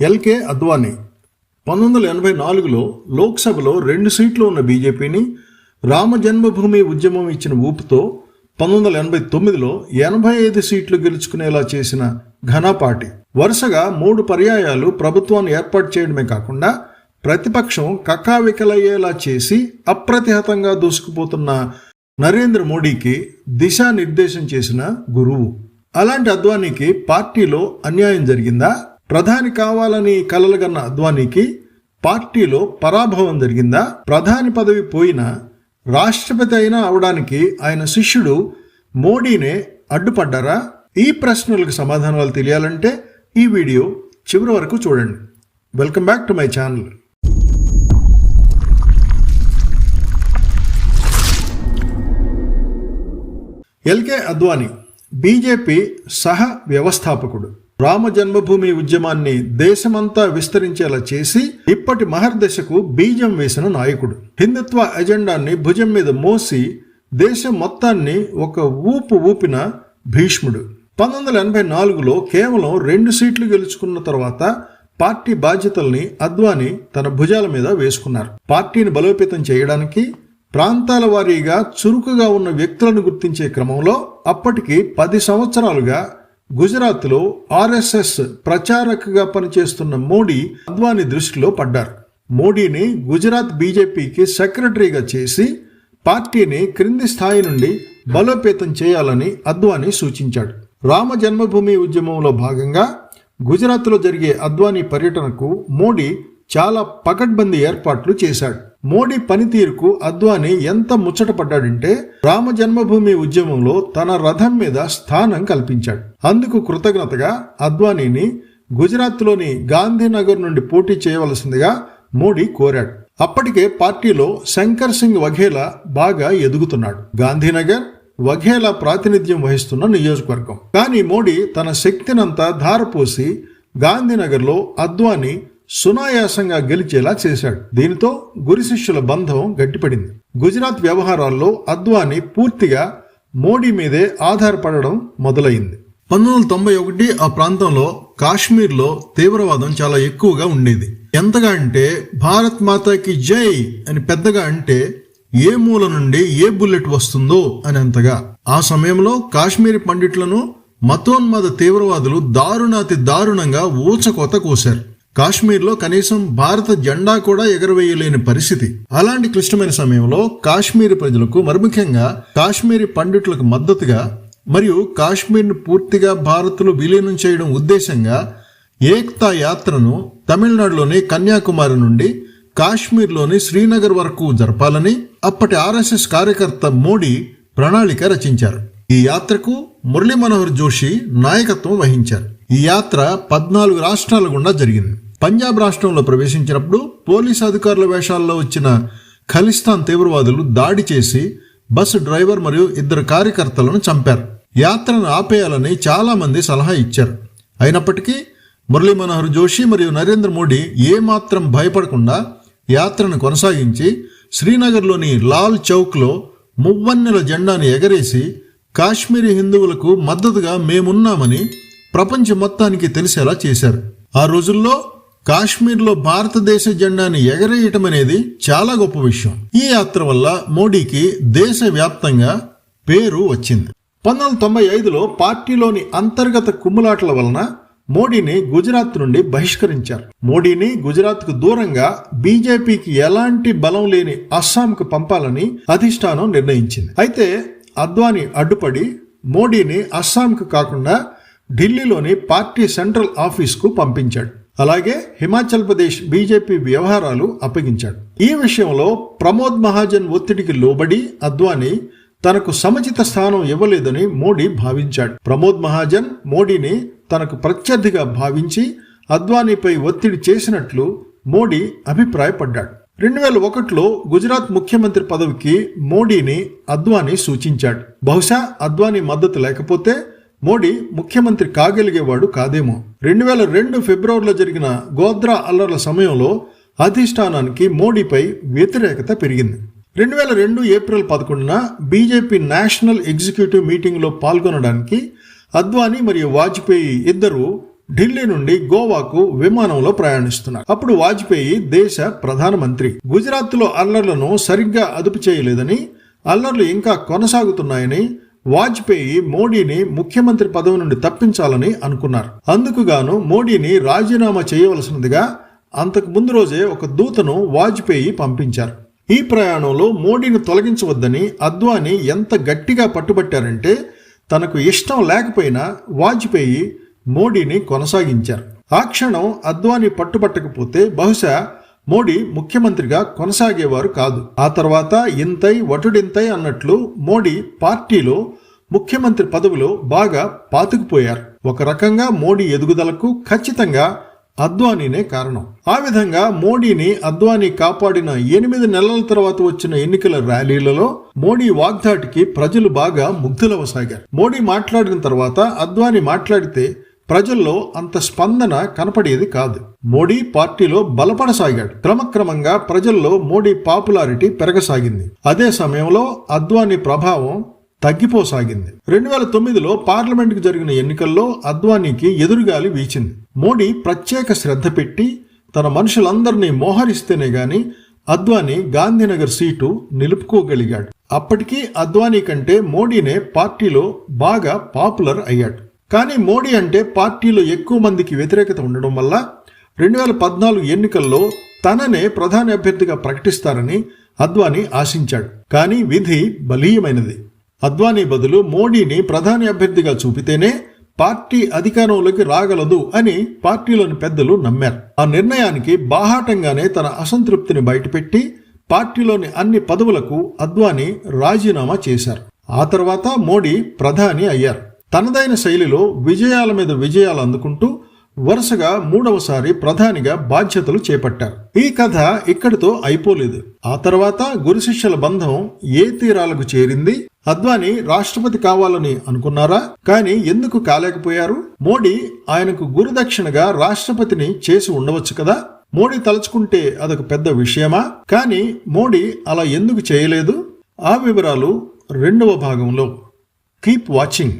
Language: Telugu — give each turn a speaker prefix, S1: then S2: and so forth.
S1: ఎల్కే అద్వానీ 1984లో లోక్సభలో 2 సీట్లు ఉన్న బీజేపీని రామ జన్మభూమి ఉద్యమం ఇచ్చిన ఊపుతో 1989లో 85 సీట్లు గెలుచుకునేలా చేసిన ఘన పార్టీ. వరుసగా 3 పర్యాయాలు ప్రభుత్వాన్ని ఏర్పాటు చేయడమే కాకుండా ప్రతిపక్షం కకావికలయ్యేలా చేసి అప్రతిహతంగా దూసుకుపోతున్న నరేంద్ర మోడీకి దిశానిర్దేశం చేసిన గురువు. అలాంటి అద్వానీకి పార్టీలో అన్యాయం జరిగిందా? ప్రధాని కావాలని కలలుగన్న అద్వానీకి పార్టీలో పరాభవం జరిగిందా? ప్రధాని పదవి పోయినా రాష్ట్రపతి అయినా అవడానికి ఆయన శిష్యుడు మోడీనే అడ్డుపడ్డారా? ఈ ప్రశ్నలకు సమాధానాలు తెలియాలంటే ఈ వీడియో చివరి వరకు చూడండి. Welcome back to my channel. LK Advani BJP సహ వ్యవస్థాపకుడు. రామ జన్మభూమి ఉద్యమాన్ని దేశమంతా విస్తరించేలా చేసి ఇప్పటి మహర్దశకు బీజం వేసిన నాయకుడు. హిందుత్వ ఎజెండాన్ని భుజం మీద మోసి దేశం మొత్తాన్ని ఒక ఊపు ఊపిన భీష్ముడు. 1984లో కేవలం 2 సీట్లు గెలుచుకున్న తర్వాత పార్టీ బాధ్యతల్ని అద్వానీ తన భుజాల మీద వేసుకున్నారు. పార్టీని బలోపేతం చేయడానికి ప్రాంతాల వారీగా చురుకుగా ఉన్న వ్యక్తులను గుర్తించే క్రమంలో అప్పటికి 10 సంవత్సరాలుగా గుజరాత్లో ఆర్ఎస్ఎస్ ప్రచారకుగా పనిచేస్తున్న మోడీ అద్వానీ దృష్టిలో పడ్డారు. మోడీని గుజరాత్ బీజేపీకి సెక్రటరీగా చేసి పార్టీని క్రింది స్థాయి నుండి బలోపేతం చేయాలని అద్వానీ సూచించాడు. రామ జన్మభూమి ఉద్యమంలో భాగంగా గుజరాత్లో జరిగే అద్వానీ పర్యటనకు మోడీ చాలా పకడ్బందీ ఏర్పాట్లు చేశాడు. మోడీ పనితీరుకు అద్వానీ ఎంత ముచ్చటపడ్డాడంటే రామ జన్మభూమి ఉద్యమంలో తన రథం మీద స్థానం కల్పించాడు. అందుకు కృతజ్ఞతగా అద్వానీని గుజరాత్లోని గాంధీనగర్ నుండి పోటీ చేయవలసిందిగా మోడీ కోరాడు. అప్పటికే పార్టీలో శంకర్ సింగ్ వఘేలా బాగా ఎదుగుతున్నాడు. గాంధీనగర్ వఘేలా ప్రాతినిధ్యం వహిస్తున్న నియోజకవర్గం. కానీ మోడీ తన శక్తినంతా ధారపోసి గాంధీనగర్లో అద్వానీ సునాయాసంగా గెలిచేలా చేశాడు. దీనితో గురు శిష్యుల బంధం గట్టిపడింది. గుజరాత్ వ్యవహారాల్లో అద్వానీ పూర్తిగా మోడీ మీదే ఆధారపడడం మొదలైంది. 1991 ఆ ప్రాంతంలో కాశ్మీర్లో తీవ్రవాదం చాలా ఎక్కువగా ఉండేది. ఎంతగా అంటే భారత్ మాతాకి జై అని పెద్దగా అంటే ఏ మూల నుండి ఏ బుల్లెట్ వస్తుందో అని అంతగా. ఆ సమయంలో కాశ్మీరీ పండిట్లను మతోన్మాద తీవ్రవాదులు దారుణాతి దారుణంగా ఊచకోత కోశారు. కాశ్మీర్లో కనీసం భారత జెండా కూడా ఎగరవేయలేని పరిస్థితి. అలాంటి క్లిష్టమైన సమయంలో కాశ్మీరీ ప్రజలకు, మరి ముఖ్యంగా కాశ్మీరీ పండితులకు మద్దతుగా మరియు కాశ్మీర్ను పూర్తిగా భారత్లో విలీనం చేయడం ఉద్దేశంగా ఏక్తా యాత్రను తమిళనాడులోని కన్యాకుమారి నుండి కాశ్మీర్లోని శ్రీనగర్ వరకు జరపాలని అప్పటి ఆర్ఎస్ఎస్ కార్యకర్త మోడీ ప్రణాళిక రచించారు. ఈ యాత్రకు మురళీ మనోహర్ జోషి నాయకత్వం వహించారు. ఈ యాత్ర 14 రాష్ట్రాల గుండా జరిగింది. పంజాబ్ రాష్ట్రంలో ప్రవేశించినప్పుడు పోలీసు అధికారుల వేషాల్లో వచ్చిన ఖలిస్తాన్ తీవ్రవాదులు దాడి చేసి బస్సు డ్రైవర్ మరియు 2 కార్యకర్తలను చంపారు. యాత్రను ఆపేయాలని చాలా మంది సలహా ఇచ్చారు. అయినప్పటికీ మురళీ మనోహర్ జోషి మరియు నరేంద్ర మోడీ ఏమాత్రం భయపడకుండా యాత్రను కొనసాగించి శ్రీనగర్లోని లాల్ చౌక్లో మువ్వన్నెల జెండాను ఎగరేసి కాశ్మీరీ హిందువులకు మద్దతుగా మేమున్నామని ప్రపంచం మొత్తానికి తెలిసేలా చేశారు. ఆ రోజుల్లో కాశ్మీర్లో భారతదేశ జెండాని ఎగరేయటం అనేది చాలా గొప్ప విషయం. ఈ యాత్ర వల్ల మోడీకి దేశవ్యాప్తంగా పేరు వచ్చింది. 1995లో పార్టీలోని అంతర్గత కుమ్ములాటల వలన మోడీని గుజరాత్ నుండి బహిష్కరించారు. మోడీని గుజరాత్కు దూరంగా బీజేపీకి ఎలాంటి బలం లేని అస్సాంకు పంపాలని అధిష్టానం నిర్ణయించింది. అయితే అద్వానీ అడ్డుపడి మోడీని అస్సాంకు కాకుండా ఢిల్లీలోని పార్టీ సెంట్రల్ ఆఫీస్కు పంపించాడు. అలాగే హిమాచల్ ప్రదేశ్ బీజేపీ వ్యవహారాలు అప్పగించాడు. ఈ విషయంలో ప్రమోద్ మహాజన్ ఒత్తిడికి లోబడి అద్వానీ తనకు సముచిత స్థానం ఇవ్వలేదని మోడీ భావించాడు. ప్రమోద్ మహాజన్ మోడీని తనకు ప్రత్యర్థిగా భావించి అద్వానీపై ఒత్తిడి చేసినట్లు మోడీ అభిప్రాయపడ్డాడు. 2001లో గుజరాత్ ముఖ్యమంత్రి పదవికి మోడీని అద్వానీ సూచించాడు. బహుశా అద్వానీ మద్దతు లేకపోతే మోడీ ముఖ్యమంత్రి కాగలిగేవాడు కాదేమో. 2002 ఫిబ్రవరిలో జరిగిన గోద్రా అల్లర్ల సమయంలో అధిష్టానానికి మోడీపై వ్యతిరేకత పెరిగింది. 2002 ఏప్రిల్ 11న బీజేపీ నేషనల్ ఎగ్జిక్యూటివ్ మీటింగ్లో పాల్గొనడానికి అద్వానీ మరియు వాజ్పేయి ఇద్దరు ఢిల్లీ నుండి గోవాకు విమానంలో ప్రయాణిస్తున్నారు. అప్పుడు వాజ్పేయి దేశ ప్రధానమంత్రి. గుజరాత్ లో అల్లర్లను సరిగ్గా అదుపు చేయలేదని, అల్లర్లు ఇంకా కొనసాగుతున్నాయని వాజ్పేయి మోడీని ముఖ్యమంత్రి పదవి నుండి తప్పించాలని అనుకున్నారు. అందుకుగాను మోడీని రాజీనామా చేయవలసినదిగా అంతకు ముందు రోజే ఒక దూతను వాజ్పేయి పంపించారు. ఈ ప్రయాణంలో మోడీని తొలగించవద్దని అద్వానీ ఎంత గట్టిగా పట్టుబట్టారంటే తనకు ఇష్టం లేకపోయినా వాజ్పేయి మోడీని కొనసాగించారు. ఆ క్షణం అద్వానీ పట్టుబట్టకపోతే బహుశా మోడీ ముఖ్యమంత్రిగా కొనసాగేవారు కాదు. ఆ తర్వాత ఇంతై వటుడింతై అన్నట్లు మోడీ పార్టీలో ముఖ్యమంత్రి పదవిలో బాగా పాతుకుపోయారు. ఒక రకంగా మోడీ ఎదుగుదలకు ఖచ్చితంగా అద్వానీనే కారణం. ఆ విధంగా మోడీని అద్వానీ కాపాడిన 8 నెలల తర్వాత వచ్చిన ఎన్నికల ర్యాలీలలో మోడీ వాగ్దాటికి ప్రజలు బాగా ముగ్ధులవసాగారు. మోడీ మాట్లాడిన తర్వాత అద్వానీ మాట్లాడితే ప్రజల్లో అంత స్పందన కనపడేది కాదు. మోడీ పార్టీలో బలపడసాగాడు. క్రమక్రమంగా ప్రజల్లో మోడీ పాపులారిటీ పెరగసాగింది. అదే సమయంలో అద్వానీ ప్రభావం తగ్గిపోసాగింది. 2009లో పార్లమెంటుకు జరిగిన ఎన్నికల్లో అద్వానీకి ఎదురుగాలి వీచింది. మోడీ ప్రత్యేక శ్రద్ధ పెట్టి తన మనుషులందరినీ మోహరిస్తేనే గాని అద్వానీ గాంధీనగర్ సీటు నిలుపుకోగలిగాడు. అప్పటికీ అద్వానీ కంటే మోడీనే పార్టీలో బాగా పాపులర్ అయ్యాడు. కానీ మోడీ అంటే పార్టీలో ఎక్కువ మందికి వ్యతిరేకత ఉండడం వల్ల 2014 ఎన్నికల్లో తననే ప్రధాని అభ్యర్థిగా ప్రకటిస్తారని అద్వానీ ఆశించాడు. కానీ విధి బలీయమైనది. అద్వానీ బదులు మోడీని ప్రధాని అభ్యర్థిగా చూపితేనే పార్టీ అధికారంలోకి రాగలదు అని పార్టీలోని పెద్దలు నమ్మారు. ఆ నిర్ణయానికి బాహాటంగానే తన అసంతృప్తిని బయటపెట్టి పార్టీలోని అన్ని పదవులకు అద్వానీ రాజీనామా చేశారు. ఆ తర్వాత మోడీ ప్రధాని అయ్యారు. తనదైన శైలిలో విజయాల మీద విజయాలు అందుకుంటూ వరుసగా 3వసారి ప్రధానిగా బాధ్యతలు చేపట్టారు. ఈ కథ ఇక్కడితో అయిపోలేదు. ఆ తర్వాత గురు శిష్యుల బంధం ఏ తీరాలకు చేరింది? అద్వానీ రాష్ట్రపతి కావాలని అనుకున్నారా? కానీ ఎందుకు కాలేకపోయారు? మోడీ ఆయనకు గురుదక్షిణగా రాష్ట్రపతిని చేసి ఉండవచ్చు కదా. మోడీ తలుచుకుంటే అదొక పెద్ద విషయమా? కానీ మోడీ అలా ఎందుకు చేయలేదు? ఆ వివరాలు 2వ భాగంలో. Keep watching.